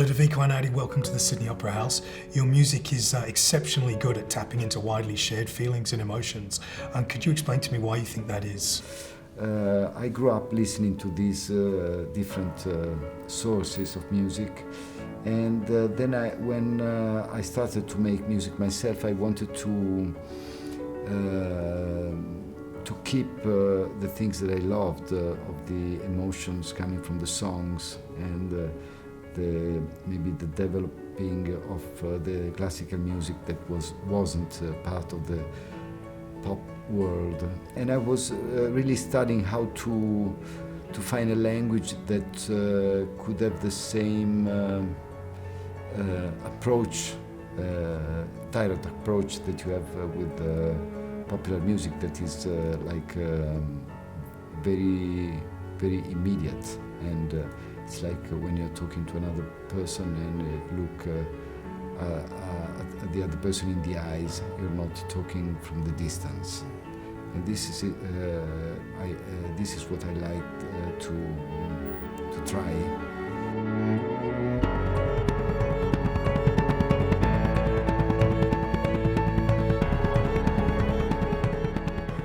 Ludovico Einaudi, welcome to the Sydney Opera House. Your music is exceptionally good at tapping into widely shared feelings and emotions. Could you explain to me why you think that is? I grew up listening to these different sources of music, and then when I started to make music myself, I wanted to keep the things that I loved, of the emotions coming from the songs and maybe the developing of the classical music that wasn't part of the pop world. And I was really studying how to find a language that could have the same approach, direct approach that you have with popular music, that is very, very immediate. And it's like when you're talking to another person and look at the other person in the eyes, you're not talking from the distance. And this is what I like to try.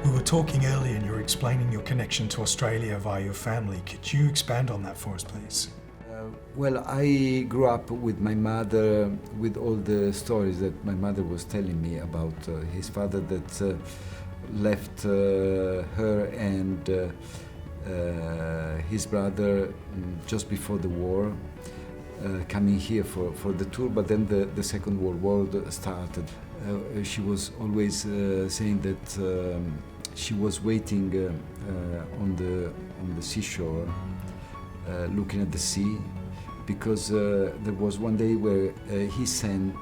We were talking earlier and you were explaining your connection to Australia via your family. Could you expand on that for us, please? Well, I grew up with my mother, with all the stories that my mother was telling me about his father that left her and his brother just before the war, coming here for the tour, but then the Second World War started. She was always saying that she was waiting on the seashore, looking at the sea, because there was one day where he sent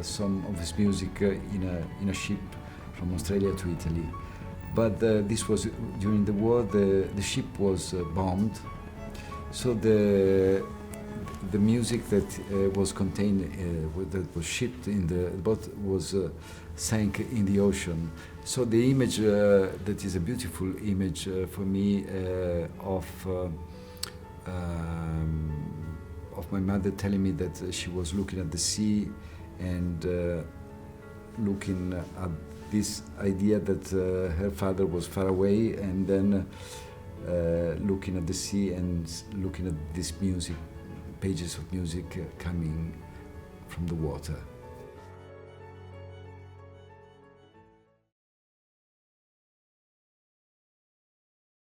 some of his music in a ship from Australia to Italy. But this was during the war. The ship was bombed, so the music that was contained, that was shipped in the boat, was sank in the ocean. So the image that is a beautiful image for me of my mother telling me that she was looking at the sea and looking at this idea that her father was far away, and then looking at the sea and looking at this music, pages of music coming from the water.